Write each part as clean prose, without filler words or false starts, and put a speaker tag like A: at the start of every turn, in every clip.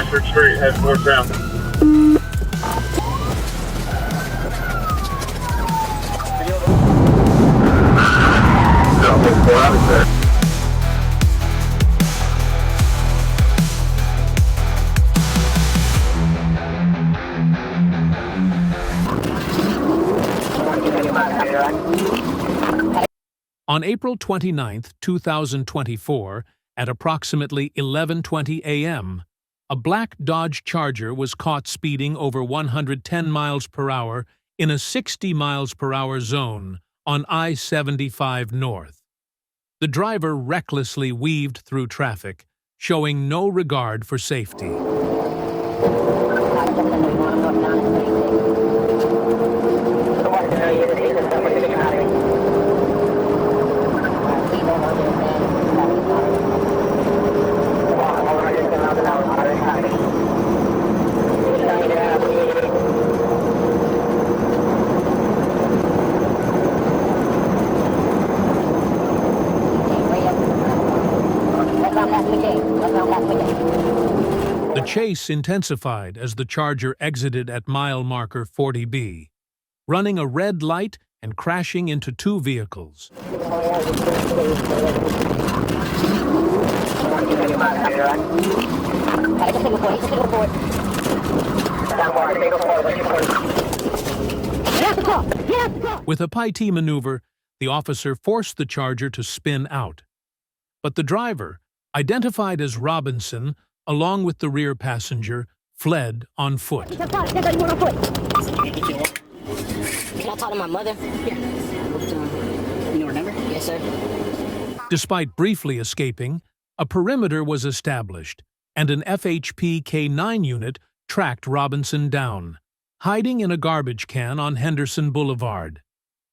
A: Ashford Street, heading northbound.
B: On April 29, 2024, at approximately 11:20 a.m., a black Dodge Charger was caught speeding over 110 miles per hour in a 60 miles per hour zone on I-75 North. The driver recklessly weaved through traffic, showing no regard for safety. The chase intensified as the Charger exited at mile marker 40B, running a red light and crashing into two vehicles. With a P.I.T. maneuver, the officer forced the Charger to spin out. But the driver, identified as Robinson, along with the rear passenger, fled on foot.
C: Can I talk to my mother? Yeah. You remember? Yes, sir.
B: Despite briefly escaping, a perimeter was established, and an FHP K-9 unit tracked Robinson down, hiding in a garbage can on Henderson Boulevard.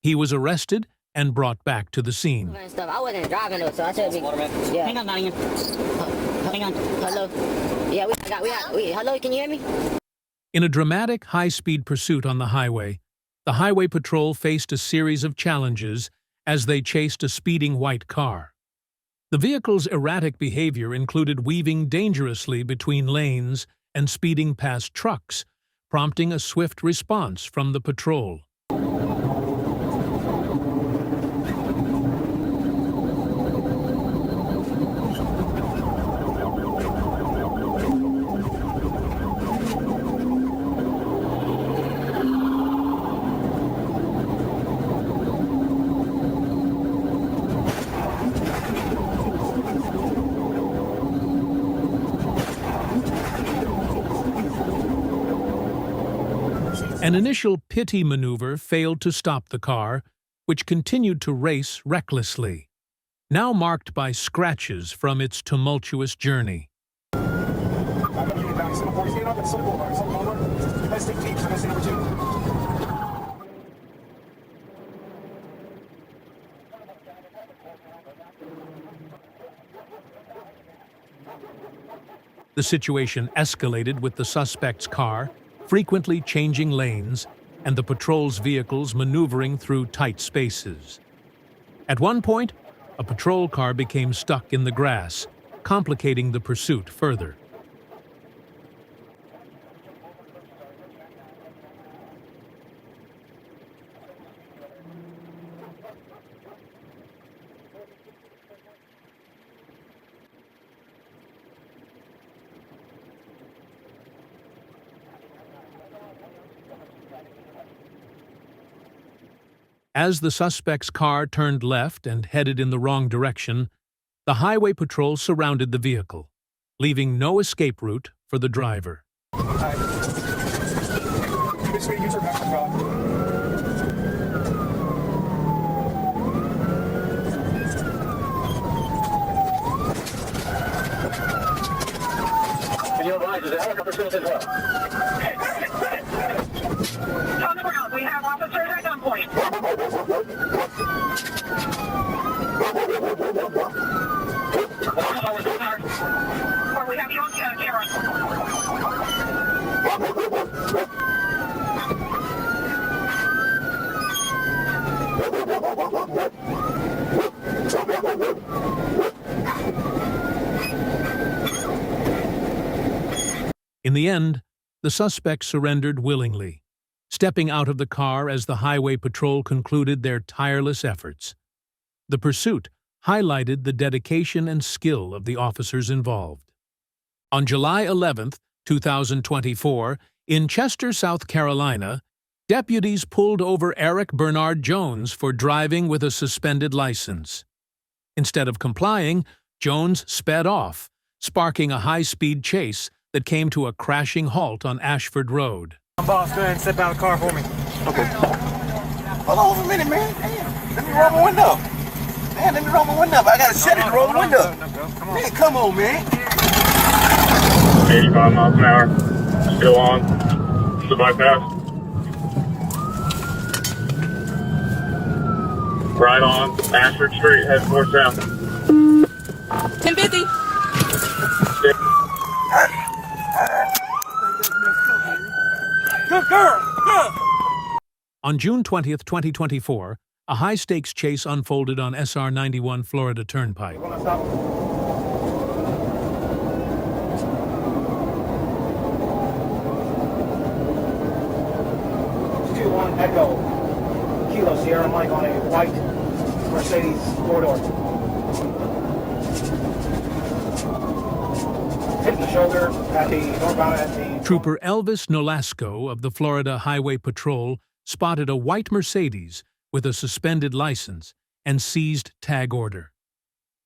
B: He was arrested and brought back to the scene.
C: I wasn't driving though, so I should be. Yeah. Hang on, Donnie. Hang on. Hello. Yeah, hello, can you hear me?
B: In a dramatic high-speed pursuit on the highway, the Highway Patrol faced a series of challenges as they chased a speeding white car. The vehicle's erratic behavior included weaving dangerously between lanes and speeding past trucks, prompting a swift response from the patrol. An initial pity maneuver failed to stop the car, which continued to race recklessly, now marked by scratches from its tumultuous journey. The situation escalated with the suspect's car frequently changing lanes and the patrol's vehicles maneuvering through tight spaces. At one point, a patrol car became stuck in the grass, complicating the pursuit further. As the suspect's car turned left and headed in the wrong direction, the Highway Patrol surrounded the vehicle, leaving no escape route for the driver.
A: Can you advise, is the helicopter still as well?
D: On the ground, we have officers at gunpoint. Or we have you on camera.
B: In the end, the suspect surrendered willingly, stepping out of the car as the highway patrol concluded their tireless efforts. The pursuit highlighted the dedication and skill of the officers involved. On July 11, 2024, in Chester, South Carolina, deputies pulled over Eric Bernard Jones for driving with a suspended license. Instead of complying, Jones sped off, sparking a high-speed chase that came to a crashing halt on Ashford Road.
E: Boss, go ahead and step out of the car for me.
F: Okay. Hold on for a minute, man. Damn. Let me roll my window. Man, let me roll my window up. I gotta shut it to roll the window.
E: Come on.
F: Man, come on, man.
A: 85 miles an hour. Still on the bypass. Right on Ashford Street, head north south.
G: 1050.
E: Good girl. Good.
B: On June 20, 2024, a high-stakes chase unfolded on SR 91 Florida Turnpike.
A: Want to stop? 2-1 Echo. Kilo Sierra Mike on a white Mercedes four-door. Hit the shoulder at the northbound at the...
B: Trooper Elvis Nolasco of the Florida Highway Patrol spotted a white Mercedes with a suspended license and seized tag order.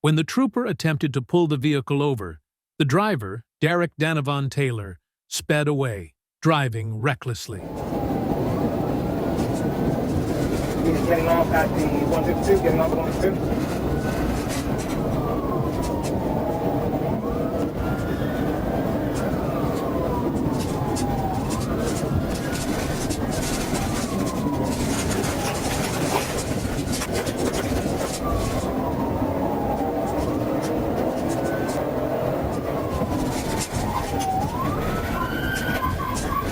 B: When the trooper attempted to pull the vehicle over, the driver, Derek Danavon Taylor, sped away, driving recklessly.
A: He's getting off at the 152, getting off the 152.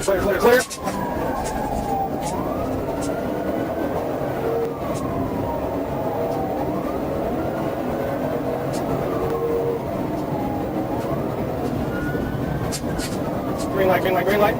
A: Clear, clear, clear. Green light, green light, green light.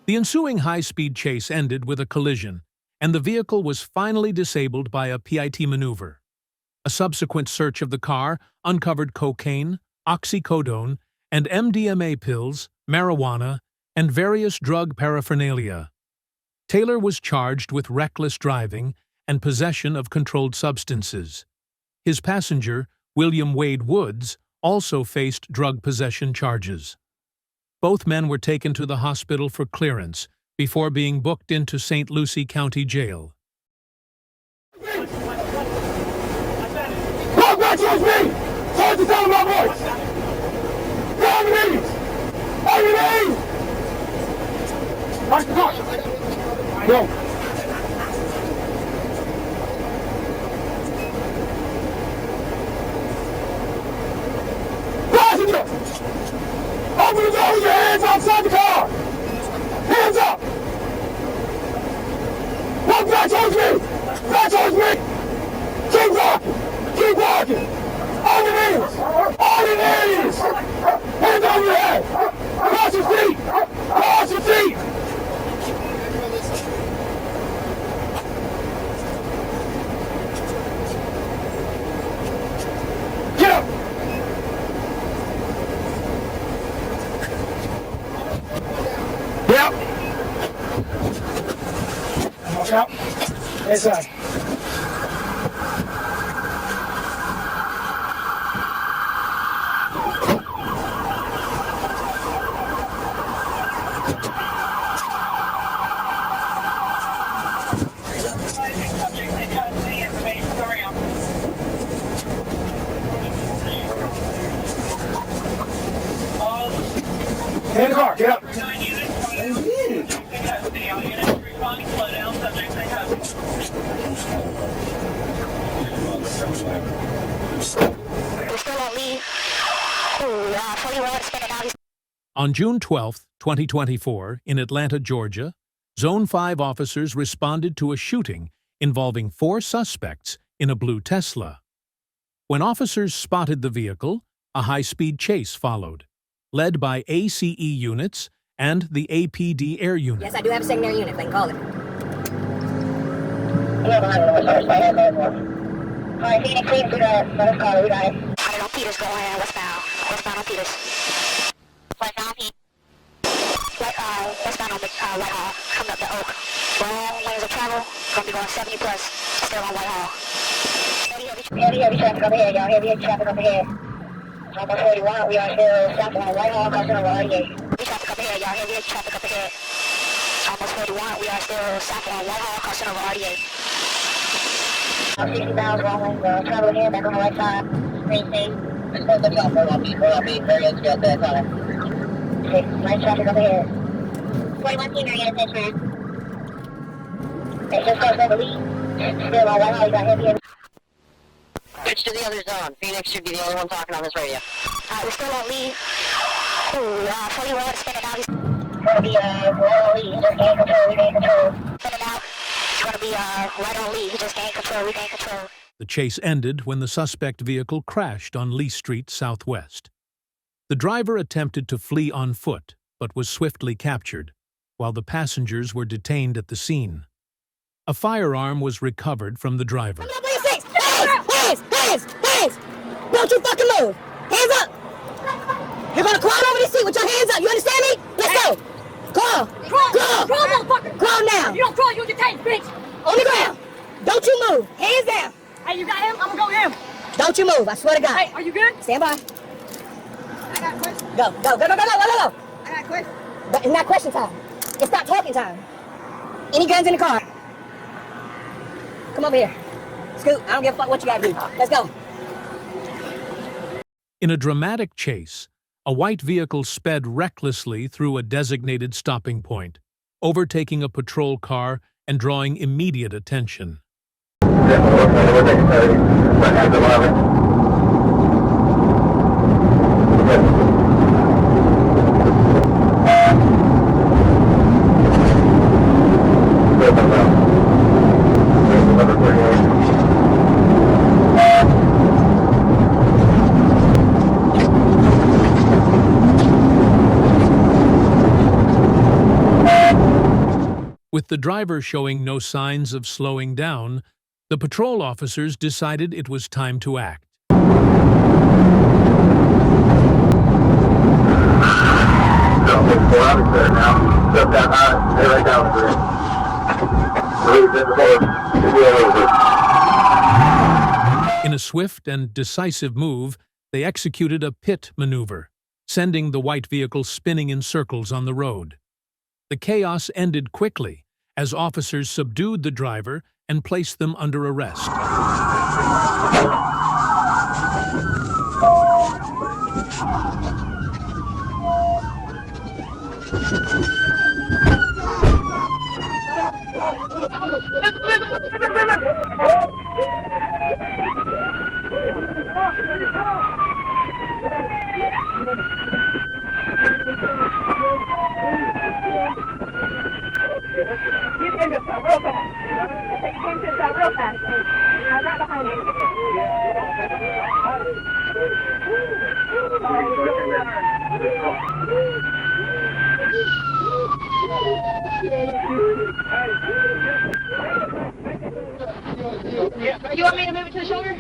B: The ensuing high-speed chase ended with a collision, and the vehicle was finally disabled by a PIT maneuver. A subsequent search of the car uncovered cocaine, oxycodone, and MDMA pills, marijuana, and various drug paraphernalia. Taylor was charged with reckless driving and possession of controlled substances. His passenger, William Wade Woods, also faced drug possession charges. Both men were taken to the hospital for clearance before being booked into St. Lucie County Jail.
A: Walk back towards me! Towards the sound of my voice! Get on your knees! On your knees! March the car! Go! Passenger! Open the door with your hands outside the car! Hands up! Walk back towards me! Back towards me! Keep walking! Keep walking! On your knees! On your knees! Hands on your head! Cross your feet! Cross out. Inside. Get in the car, get up.
C: We're still on leave. Fully well spinning out.
B: On June 12, 2024, in Atlanta, Georgia, Zone 5 officers responded to a shooting involving 4 suspects in a blue Tesla. When officers spotted the vehicle, a high-speed chase followed, led by ACE units and the APD air unit.
C: Yes, I do have a secondary unit, if I can call it.
D: Hi, Phoenix, please, we got it. Let us call it, we got it.
C: I don't know, Peters going westbound. Westbound on Peters. Westbound Peters. Westbound on Whitehall, coming up the Oak. Long lanes of travel, gonna be going 70 plus, still on Whitehall.
D: Heavy traffic up ahead, y'all. Heavy traffic up ahead. Almost 41, we are still stopping on Whitehall, crossing over 88.
C: Heavy traffic up ahead, y'all. Heavy traffic up ahead. Almost 41, we are still stopping on Whitehall, crossing over 88.
D: 60 miles, long lanes, travel again, back on the right side. Green state. Let's go, pull on me, very good, scale, that's on it. Okay, light traffic up ahead. 41 team, area attention. Okay, just crossed over Lee. Still on Whitehall, you got heavy.
C: Switch to the other zone. Phoenix should be the only one talking on this radio. We're still on leave. Fully well spinning out. He's
D: Gonna be, right on Lee, just gain control, we gain control.
C: spinning out. He's gonna be right on leave. He just gained control. We gained control.
B: The chase ended when the suspect vehicle crashed on Lee Street Southwest. The driver attempted to flee on foot, but was swiftly captured, while the passengers were detained at the scene. A firearm was recovered from the driver.
C: Hands! Don't you fucking move! Hands up! You're gonna crawl over the seat with your hands up. You understand me? Let's go! Crawl! Crawl, motherfucker! Crawl now!
G: You don't crawl, you'll get taken, bitch!
C: On the ground! Don't you move! Hands down!
G: Hey, you got him? I'm gonna go with him.
C: Don't you move! I swear to God!
G: Hey, are you good?
C: Stand by.
G: I got a question.
C: Go!
G: I got a question.
C: But it's not question time. It's not talking time. Any guns in the car? Come over here. Scoot, I don't give a fuck what you gotta do. Let's go.
B: In a dramatic chase, a white vehicle sped recklessly through a designated stopping point, overtaking a patrol car and drawing immediate attention. With the driver showing no signs of slowing down, the patrol officers decided it was time to act. In a swift and decisive move, they executed a pit maneuver, sending the white vehicle spinning in circles on the road. The chaos ended quickly as officers subdued the driver and placed them under arrest.
G: You want me to move it to the shoulder?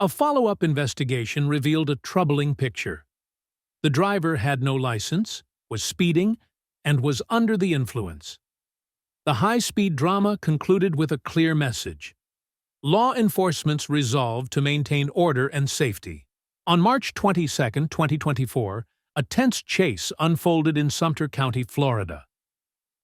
B: A follow-up investigation revealed a troubling picture. The driver had no license, was speeding, and was under the influence. the high-speed drama concluded with a clear message. Law enforcement's resolve to maintain order and safety. On March 22, 2024, a tense chase unfolded in Sumter County, Florida.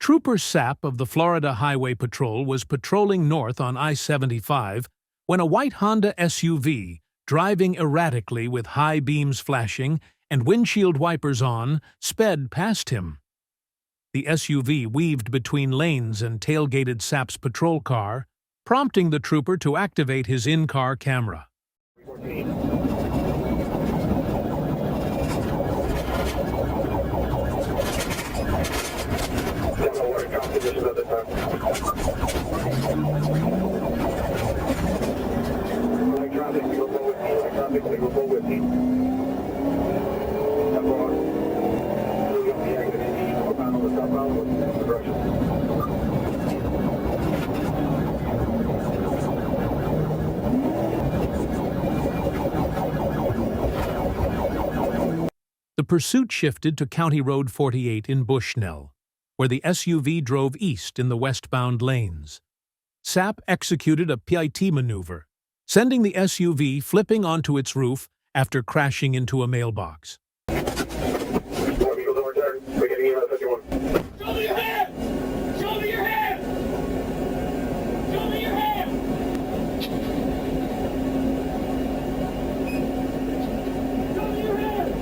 B: Trooper Sapp of the Florida Highway Patrol was patrolling north on I-75 when a white Honda SUV, driving erratically with high beams flashing and windshield wipers on, sped past him. The SUV weaved between lanes and tailgated Sapp's patrol car, prompting the trooper to activate his in-car camera. The pursuit shifted to County Road 48 in Bushnell, where the SUV drove east in the westbound lanes. Sapp executed a PIT maneuver, sending the SUV flipping onto its roof after crashing into a mailbox.
A: Show me your hand! Show me your hand! Show me your hand! Show me your hand!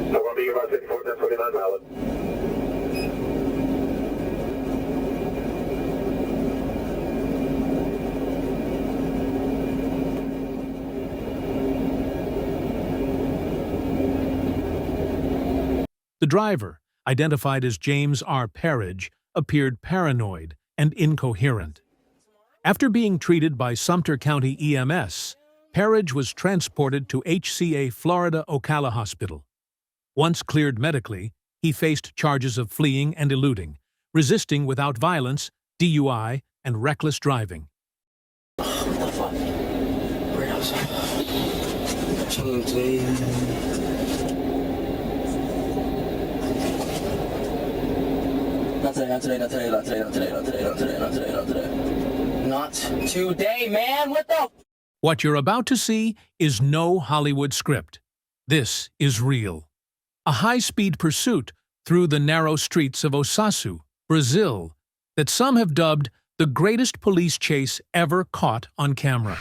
A: I'm going to be about 54, 1029 valid.
B: The driver, identified as James R. Parridge, appeared paranoid and incoherent. After being treated by Sumter County EMS, Parridge was transported to HCA Florida Ocala Hospital. Once cleared medically, he faced charges of fleeing and eluding, resisting without violence, DUI, and reckless driving.
H: What the fuck? Burritos. Chicken today. Not today, man! What the?
B: What you're about to see is no Hollywood script. This is real. A high-speed pursuit through the narrow streets of Osasco, Brazil, that some have dubbed the greatest police chase ever caught on camera.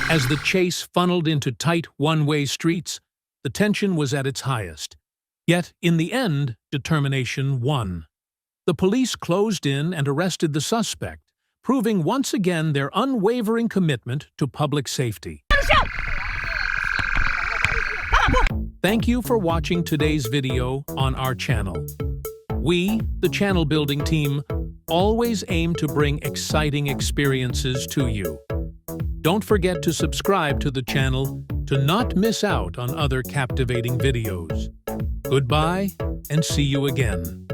B: As the chase funneled into tight one-way streets, the tension was at its highest. Yet, in the end, determination won. The police closed in and arrested the suspect, proving once again their unwavering commitment to public safety. Thank you for watching today's video on our channel. We, the channel building team, always aim to bring exciting experiences to you. Don't forget to subscribe to the channel to not miss out on other captivating videos. Goodbye, and see you again.